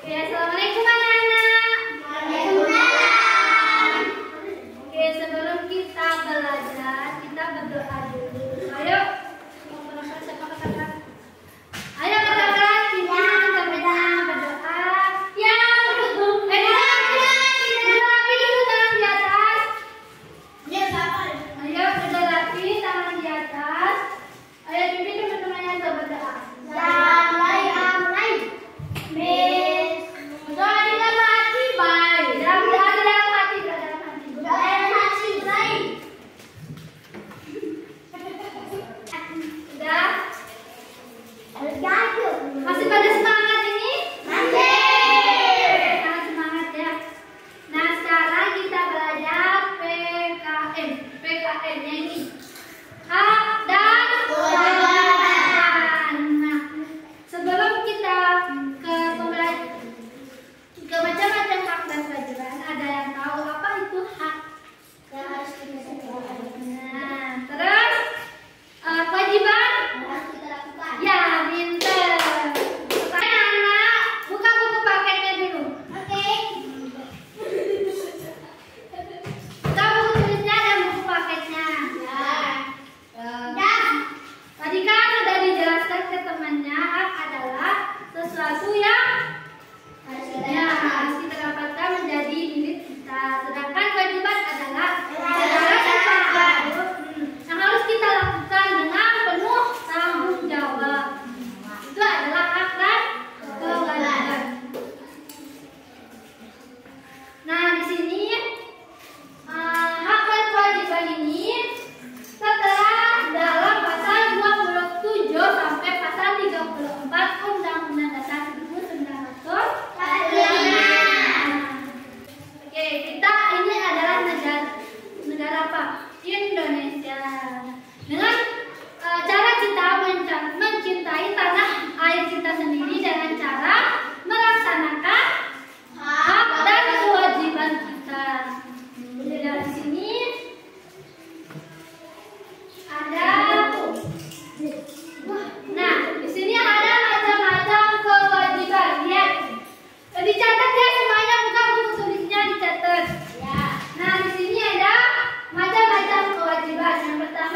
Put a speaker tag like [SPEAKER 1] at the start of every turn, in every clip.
[SPEAKER 1] Oke, assalamualaikum anak-anak. Waalaikumsalam. Oke, sebelum kita belajar, kita berdoa dulu. Ayo, siapa katakan? Ayo katakan, kita sama-sama berdoa. Ya, ayo, sudah rapi, tangan di atas. Ayo, pimpin teman-teman yang berdoa. Masih pada semangat ini? Masih. Sangat semangat ya. Nah, sekarang kita belajar PKN. PKN-nya ini hak dan kewajiban. Nah, sebelum kita ke macam-macam hak dan kewajiban, ada yang tahu apa itu hak yang harus kita lakukan? Nah, terus kewajiban ya, pinter. Anak-anak, buka buku paketnya dulu. Oke. Buka buku tulisnya dan buku paketnya. Ya. Tadi kan sudah dijelaskan ke temannya, hak adalah sesuatu yang harus kita dapatkan menjadi milik kita. Sedangkan kewajiban adalah yang harus kita lakukan dengan penuh tanggung jawab. Itu adalah hak dan kewajiban. Nah, di sini hak dan kewajiban ini tertera dalam pasal 27 sampai pasal 34 Undang-Undang Dasar 1945. Oke, kita ini adalah negara apa? Indonesia. Dengan cara kita mencintai tanah air kita sendiri dengan cara melaksanakan hak dan kewajiban kita. Jadi dari sini ada, nah di sini ada macam-macam kewajiban. Lihat, dicatat ya semuanya, buka buku tulisnya dicatat. Nah di sini ada macam-macam kewajiban. Yang pertama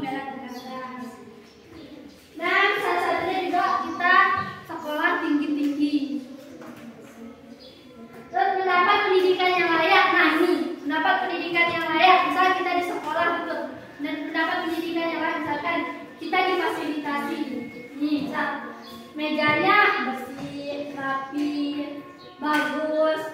[SPEAKER 1] membela negara. Dan salah satunya juga kita sekolah tinggi-tinggi. Terus mendapat pendidikan yang layak. Nah ini, mendapat pendidikan yang layak. Misalnya kita di sekolah gitu, dan mendapat pendidikan yang layak. Misalkan kita difasilitasi. Nih, misal mejanya bersih, rapi, bagus.